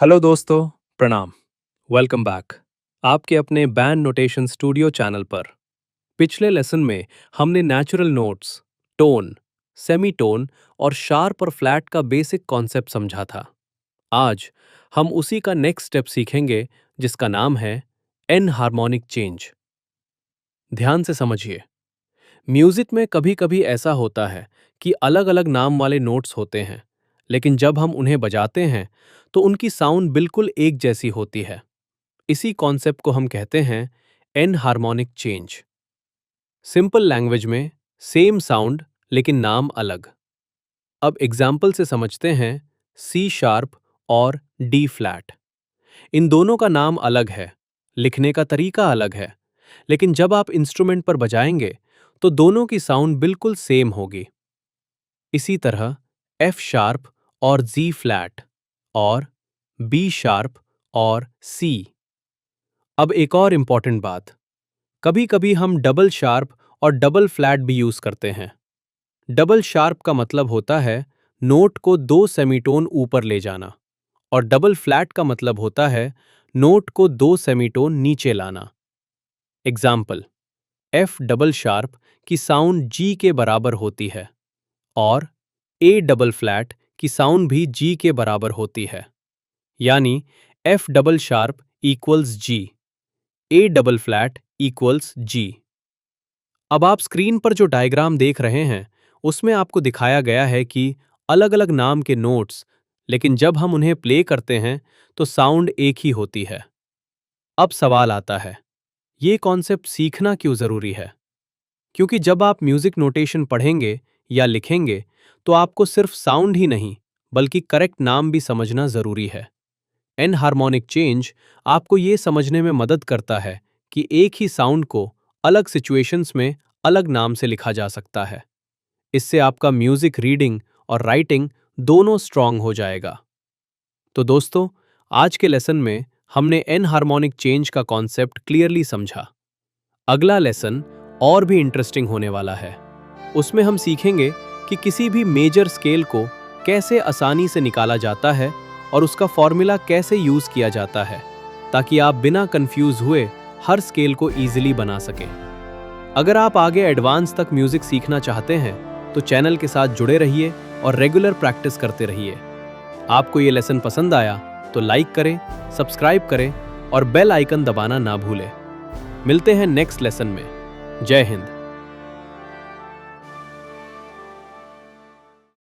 Hello दोस्तों, प्रणाम। Welcome back. आपके अपने बैंड नोटेशन स्टूडियो चैनल पर। पिछले लेसन में हमने नेचुरल नोट्स, टोन, सेमीटोन और शार्प और फ्लैट का बेसिक कॉन्सेप्ट समझा था। आज हम उसी का नेक्स्ट स्टेप सीखेंगे, जिसका नाम है एन हार्मोनिक चेंज। ध्यान से समझिए। म्यूजिक में कभी-कभी ऐसा होता है कि अलग-अलग नाम वाले नोट्स होते हैं, लेकिन जब हम उन्हें बजाते हैं, तो उनकी साउंड बिल्कुल एक जैसी होती है। इसी कॉन्सेप्ट को हम कहते हैं enharmonic change. Simple language में सेम साउंड लेकिन नाम अलग। अब एग्जाम्पल से समझते हैं। सी शार्प और डी फ्लैट, इन दोनों का नाम अलग है, लिखने का तरीका अलग है, लेकिन जब आप इंस्ट्रूमेंट पर बजाएंगे तो दोनों की साउंड बिल्कुल सेम होगी। इसी तरह एफ शार्प और जी फ्लैट और बी शार्प और सी। अब एक और इंपॉर्टेंट बात, कभी कभी हम डबल शार्प और डबल फ्लैट भी यूज करते हैं। डबल शार्प का मतलब होता है नोट को दो सेमीटोन ऊपर ले जाना, और डबल फ्लैट का मतलब होता है नोट को दो सेमीटोन नीचे लाना। एग्जाम्पल, एफ डबल शार्प की साउंड जी के बराबर होती है और ए डबल फ्लैट की साउंड भी जी के बराबर होती है। यानी F double sharp equals G, A double flat equals G. अब आप स्क्रीन पर जो डायग्राम देख रहे हैं, उसमें आपको दिखाया गया है कि अलग-अलग नाम के नोट्स, लेकिन जब हम उन्हें प्ले करते हैं तो साउंड एक ही होती है। अब सवाल आता है, ये कॉन्सेप्ट सीखना क्यों जरूरी है? क्योंकि जब आप म्यूजिक नोटेशन पढ़ेंगे या लिखेंगे, तो आपको सिर्फ साउंड ही नहीं, बल्कि करेक्ट नाम भी समझना जरूरी है। एन हार्मोनिक चेंज आपको ये समझने में मदद करता है कि एक ही साउंड को अलग सिचुएशंस में अलग नाम से लिखा जा सकता है। इससे आपका म्यूजिक रीडिंग और राइटिंग दोनों स्ट्रांग हो जाएगा। तो दोस्तों, आज के लेसन में हमने एन हार्मोनिक चेंज का कॉन्सेप्ट क्लियरली समझा। अगला लेसन और भी इंटरेस्टिंग होने वाला है। उसमें हम सीखेंगे कि किसी भी मेजर स्केल को कैसे आसानी से निकाला जाता है और उसका फॉर्मूला कैसे यूज किया जाता है, ताकि आप बिना कंफ्यूज हुए हर स्केल को इजीली बना सकें। अगर आप आगे एडवांस तक म्यूजिक सीखना चाहते हैं, तो चैनल के साथ जुड़े रहिए और रेगुलर प्रैक्टिस करते रहिए। आपको ये लेसन पसंद आया तो लाइक करें, सब्सक्राइब करें और बेल आइकन दबाना ना भूलें। मिलते हैं नेक्स्ट लेसन में। जय हिंद।